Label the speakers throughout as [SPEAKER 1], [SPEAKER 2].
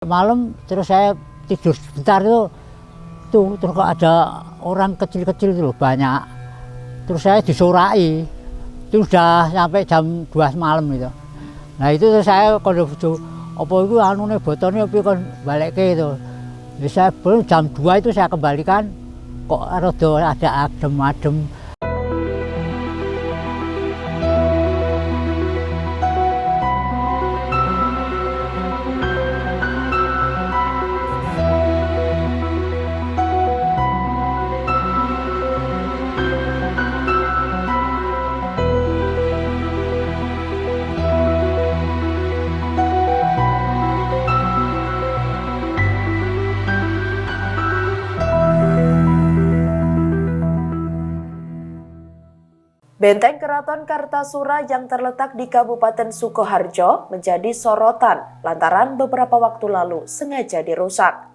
[SPEAKER 1] Malam terus saya tidur sebentar tuh terus kok ada orang kecil-kecil itu banyak. Terus saya disorai. Itu sudah sampai jam 2 malam itu. Nah itu terus saya kalau bojo apa itu anune botone piye kon balekke itu. Ya saya belum jam 2 itu saya kembalikan kok rada ada adem-adem.
[SPEAKER 2] Benteng Keraton Kartasura yang terletak di Kabupaten Sukoharjo menjadi sorotan lantaran beberapa waktu lalu sengaja dirusak.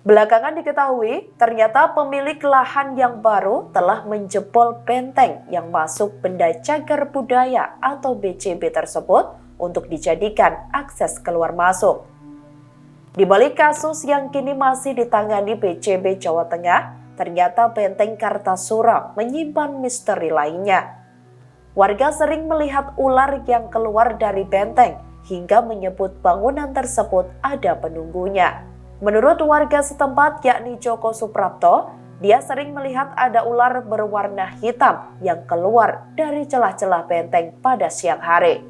[SPEAKER 2] Belakangan diketahui, ternyata pemilik lahan yang baru telah menjebol benteng yang masuk benda cagar budaya atau BCB tersebut untuk dijadikan akses keluar masuk. Di balik kasus yang kini masih ditangani BCB Jawa Tengah, ternyata benteng Kartasura menyimpan misteri lainnya. Warga sering melihat ular yang keluar dari benteng hingga menyebut bangunan tersebut ada penunggunya. Menurut warga setempat yakni Joko Suprapto, dia sering melihat ada ular berwarna hitam yang keluar dari celah-celah benteng pada siang hari.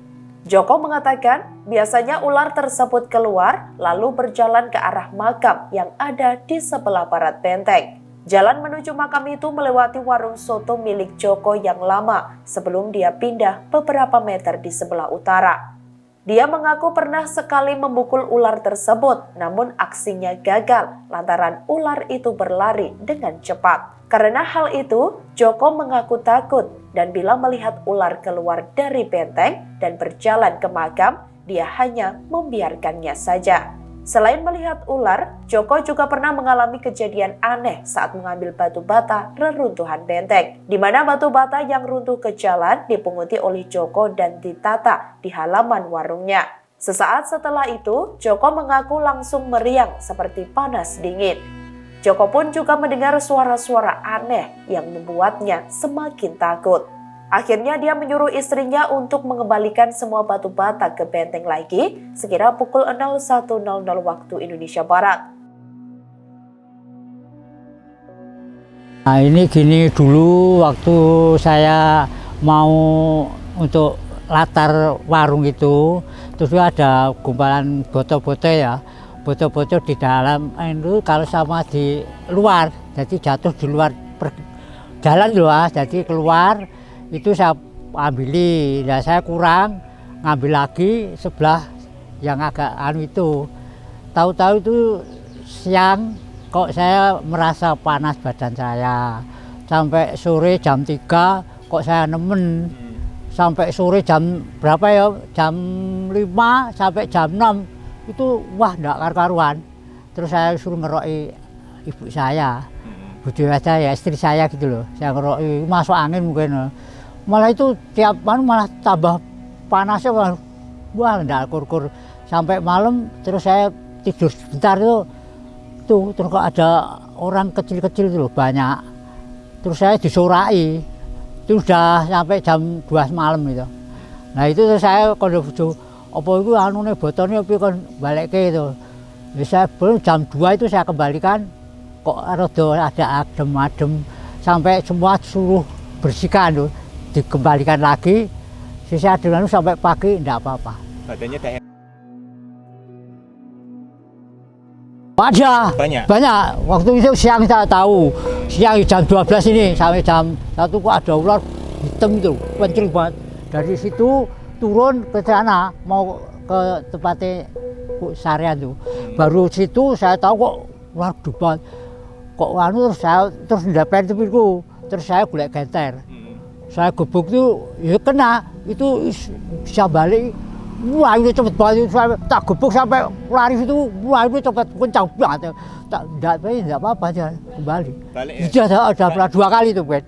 [SPEAKER 2] Joko mengatakan biasanya ular tersebut keluar lalu berjalan ke arah makam yang ada di sebelah barat benteng. Jalan menuju makam itu melewati warung soto milik Joko yang lama sebelum dia pindah beberapa meter di sebelah utara. Dia mengaku pernah sekali memukul ular tersebut, namun aksinya gagal lantaran ular itu berlari dengan cepat. Karena hal itu, Joko mengaku takut dan bila melihat ular keluar dari benteng dan berjalan ke makam, dia hanya membiarkannya saja. Selain melihat ular, Joko juga pernah mengalami kejadian aneh saat mengambil batu bata reruntuhan benteng, di mana batu bata yang runtuh ke jalan dipunguti oleh Joko dan ditata di halaman warungnya. Sesaat setelah itu, Joko mengaku langsung meriang seperti panas dingin. Joko pun juga mendengar suara-suara aneh yang membuatnya semakin takut. Akhirnya dia menyuruh istrinya untuk mengembalikan semua batu bata ke benteng lagi sekira pukul 01.00 waktu Indonesia Barat.
[SPEAKER 1] Nah ini gini dulu waktu saya mau untuk latar warung itu, terus ada gumpalan botol-botol ya, botol-botol di dalam itu kalau sama di luar, jadi jatuh di luar jalan loh, jadi keluar. Itu saya ambil, ya saya kurang ngambil lagi sebelah yang agak itu. Tahu-tahu itu siang kok saya merasa panas badan saya. Sampai sore jam 3 kok saya nemen. Sampai sore jam berapa ya? Jam 5 sampai jam 6 itu wah enggak karu-karuan. Terus saya suruh ngeroki ibu saya. Bojo saya ya istri saya gitu loh. Saya ngeroki masuk angin mungkin. Malah itu tiap malah tambah panasnya wah enggak kur-kur sampai malam. Terus saya tidur sebentar tuh terus kok ada orang kecil-kecil itu banyak. Terus saya disorai. Itu sudah sampai jam 2 malam itu. Nah itu terus saya kalau bojo apa itu anune botone piye kon balekke itu. Ya saya belum jam 2 itu saya kembalikan kok rada ada adem-adem sampai semua suruh bersihkan tuh. Dikembalikan lagi, sisa adem sampai pagi enggak apa-apa.
[SPEAKER 3] Badannya ada
[SPEAKER 1] banyak. Waktu itu siang saya tahu, siang jam 12 ini sampai jam 1 kok ada ular hitam itu, kencing banget. Dari situ turun ke sana mau ke tempatnya Sarian tuh. Baru situ saya tahu kok ular depan. Kok terus saya terus ndapen tepiku, terus saya golek genter. Saya gebuk tuh ya kena, itu bisa balik. Wah itu cepet banget, saya tak gebuk sampai lari itu, wah itu cepet kencang banget. Tak enggak apa-apa aja kembali. Balik ya? Sudah 2 kali itu, Ben.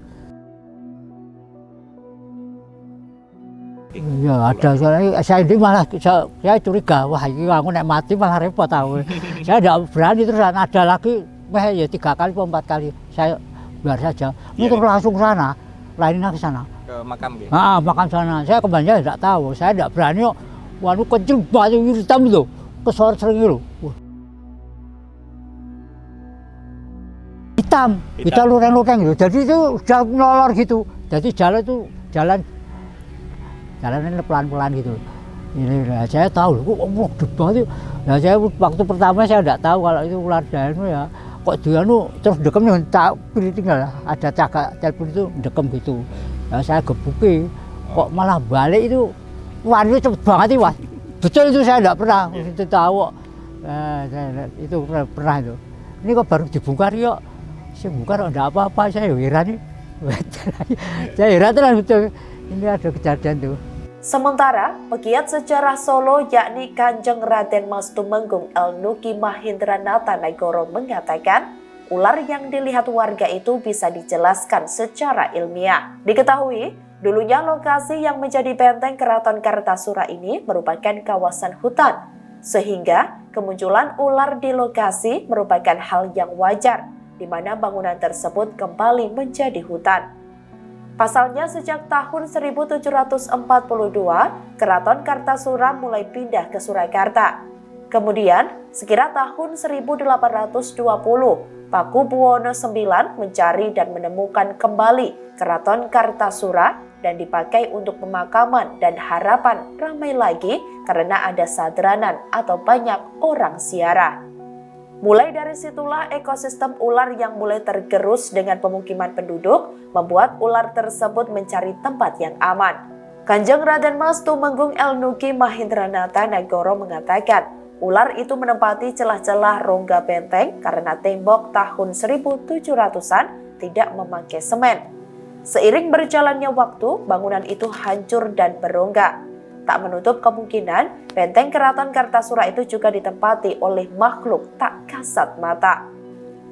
[SPEAKER 1] Iya ada, saya ini malah saya curiga, wah ini aku nek mati malah repot aku. Saya tidak berani, terus ada lagi, ya 3 kali atau 4 kali, saya biar saja. Ini terus langsung ke sana, lainnya ke sana.
[SPEAKER 3] Ke makam gitu?
[SPEAKER 1] Makam sana, saya kembali tidak tahu, saya tidak berani kok. Waduh kecil batu hitam itu, kesor sering itu. Hitam lureng-lureng gitu, jadi itu sudah nolor gitu. Jadi jalan ini pelan-pelan gitu. Ini saya tahu, kok gede banget. Nah, saya waktu pertama saya tidak tahu kalau itu ular jalan ya. Kok dia terus dekem nih, tak tinggal ada cagak telepon itu dekem gitu. Nah, saya gebuki, kok malah balik itu. Wah itu cepet banget sih, Mas. Betul itu saya tidak pernah itu tahu. Itu pernah itu. Ini kok baru dibongkar yuk. Saya bongkar enggak apa-apa, saya heran nih. Saya heran terus betul. Ini ada kejadian tuh.
[SPEAKER 2] Sementara, pegiat sejarah Solo yakni Kanjeng Raden Mas Tumenggung Elnuki Mahindranata Nagoro mengatakan, ular yang dilihat warga itu bisa dijelaskan secara ilmiah. Diketahui, dulunya lokasi yang menjadi benteng Keraton Kartasura ini merupakan kawasan hutan, sehingga kemunculan ular di lokasi merupakan hal yang wajar, di mana bangunan tersebut kembali menjadi hutan. Pasalnya sejak tahun 1742, Keraton Kartasura mulai pindah ke Surakarta. Kemudian, sekira tahun 1820, Paku Buwono IX mencari dan menemukan kembali Keraton Kartasura dan dipakai untuk pemakaman dan harapan ramai lagi karena ada sadranan atau banyak orang ziarah. Mulai dari situlah ekosistem ular yang mulai tergerus dengan pemukiman penduduk membuat ular tersebut mencari tempat yang aman. Kanjeng Raden Mas Tumenggung Elnuki Mahindranata Nagoro mengatakan, ular itu menempati celah-celah rongga benteng karena tembok tahun 1700-an tidak memakai semen. Seiring berjalannya waktu, bangunan itu hancur dan berongga. Tak menutup kemungkinan, benteng Keraton Kartasura itu juga ditempati oleh makhluk tak kasat mata.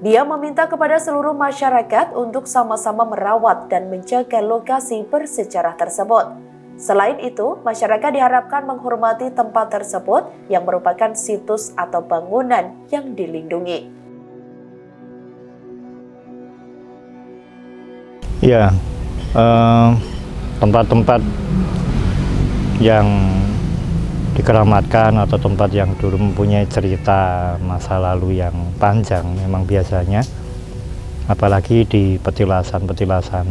[SPEAKER 2] Dia meminta kepada seluruh masyarakat untuk sama-sama merawat dan menjaga lokasi bersejarah tersebut. Selain itu, masyarakat diharapkan menghormati tempat tersebut yang merupakan situs atau bangunan yang dilindungi.
[SPEAKER 3] Ya, tempat-tempat yang dikeramatkan atau tempat yang dulu mempunyai cerita masa lalu yang panjang memang biasanya, apalagi di petilasan-petilasan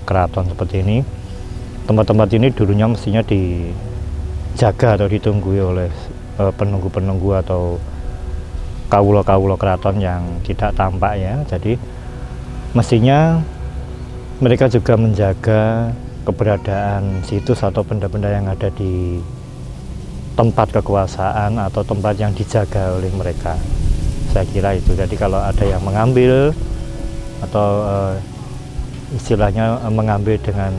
[SPEAKER 3] keraton seperti ini, tempat-tempat ini dulunya mestinya dijaga atau ditunggui oleh penunggu-penunggu atau kawula-kawula keraton yang tidak tampak ya. Jadi mestinya mereka juga menjaga keberadaan situs atau benda-benda yang ada di tempat kekuasaan atau tempat yang dijaga oleh mereka. Saya kira itu. Jadi kalau ada yang mengambil atau istilahnya mengambil dengan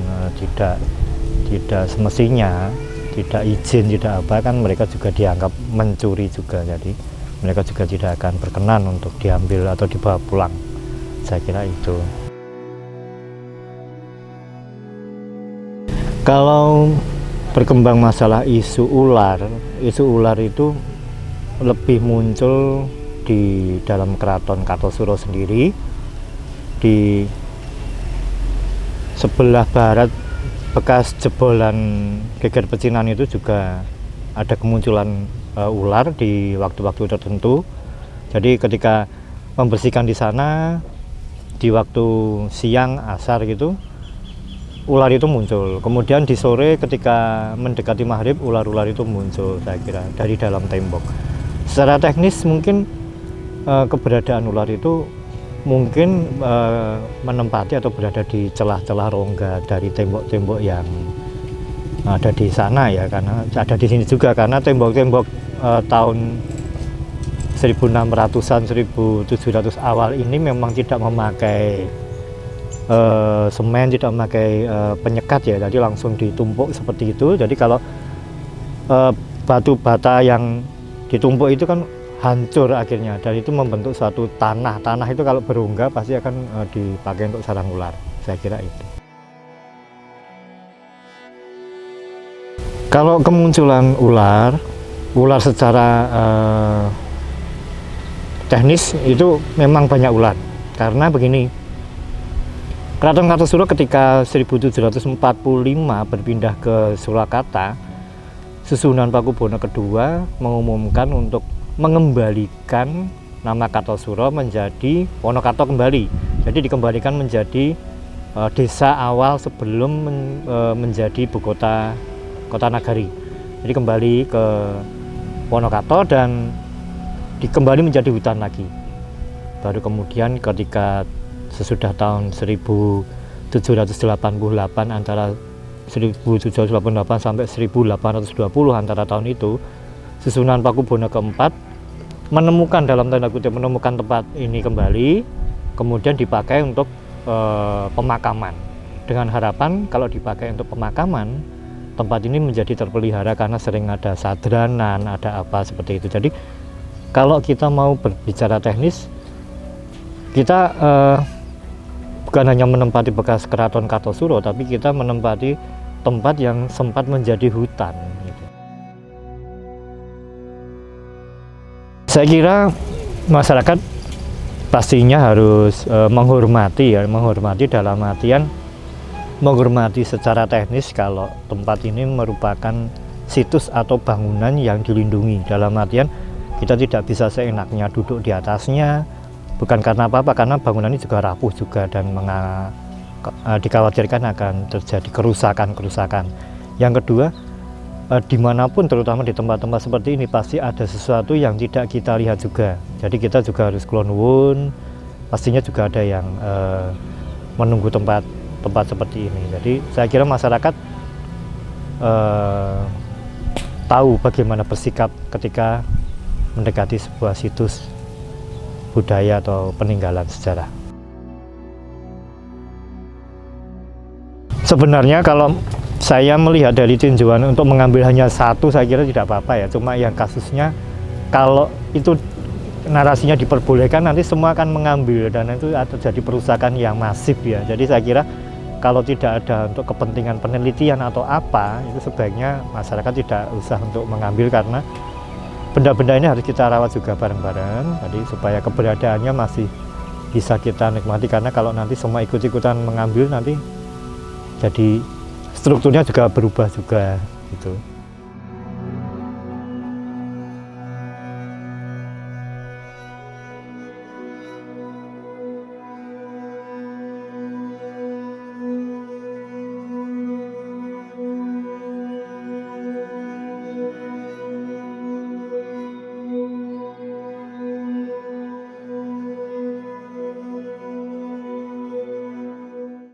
[SPEAKER 3] tidak semestinya, tidak izin, tidak apa, kan mereka juga dianggap mencuri juga. Jadi mereka juga tidak akan berkenan untuk diambil atau dibawa pulang. Saya kira itu. Kalau berkembang masalah isu ular itu lebih muncul di dalam Keraton Kartasura sendiri. Di sebelah barat bekas jebolan geger pecinan itu juga ada kemunculan ular di waktu-waktu tertentu. Jadi ketika membersihkan di sana di waktu siang asar gitu, ular itu muncul. Kemudian di sore ketika mendekati maghrib, ular-ular itu muncul, saya kira, dari dalam tembok. Secara teknis mungkin keberadaan ular itu mungkin menempati atau berada di celah-celah rongga dari tembok-tembok yang ada di sana ya, karena ada di sini juga, karena tembok-tembok tahun 1600-an, 1700 awal ini memang tidak memakai semen, tidak memakai penyekat ya, jadi langsung ditumpuk seperti itu. Jadi kalau batu bata yang ditumpuk itu kan hancur akhirnya, dan itu membentuk suatu tanah. Tanah itu kalau berongga pasti akan dipakai untuk sarang ular, saya kira itu. Kalau kemunculan ular secara teknis itu memang banyak ular. Karena begini, Keraton Kartosuro ketika 1745 berpindah ke Surakarta, Susunan Pakubono II mengumumkan untuk mengembalikan nama Kartosuro menjadi Wonokarto kembali. Jadi dikembalikan menjadi desa awal sebelum menjadi ibu kota nagari. Jadi kembali ke Wonokarto dan kembali menjadi hutan lagi. Baru kemudian ketika sesudah tahun 1788 antara 1788 sampai 1820 antara tahun itu, Susunan Pakubono keempat menemukan, dalam tanda kutip menemukan tempat ini kembali, kemudian dipakai untuk pemakaman, dengan harapan kalau dipakai untuk pemakaman tempat ini menjadi terpelihara karena sering ada sadranan, ada apa seperti itu. Jadi kalau kita mau berbicara teknis, kita bukan hanya menempati bekas Keraton Kartosuro, tapi kita menempati tempat yang sempat menjadi hutan gitu. Saya kira masyarakat pastinya harus menghormati dalam artian menghormati secara teknis kalau tempat ini merupakan situs atau bangunan yang dilindungi. Dalam artian kita tidak bisa seenaknya duduk di atasnya, bukan karena apa-apa, karena bangunan ini juga rapuh juga dan dikhawatirkan akan terjadi kerusakan. Yang kedua, dimanapun terutama di tempat-tempat seperti ini pasti ada sesuatu yang tidak kita lihat juga. Jadi kita juga harus kulon nuwun, pastinya juga ada yang menunggu tempat seperti ini. Jadi saya kira masyarakat tahu bagaimana bersikap ketika mendekati sebuah situs budaya atau peninggalan sejarah. Sebenarnya kalau saya melihat dari tinjauan untuk mengambil hanya satu, saya kira tidak apa-apa ya. Cuma yang kasusnya kalau itu narasinya diperbolehkan, nanti semua akan mengambil dan itu terjadi perusakan yang masif ya. Jadi saya kira kalau tidak ada untuk kepentingan penelitian atau apa, itu sebaiknya masyarakat tidak usah untuk mengambil, karena benda-benda ini harus kita rawat juga bareng-bareng, jadi supaya keberadaannya masih bisa kita nikmati. Karena kalau nanti semua ikut-ikutan mengambil, nanti jadi strukturnya juga berubah juga gitu.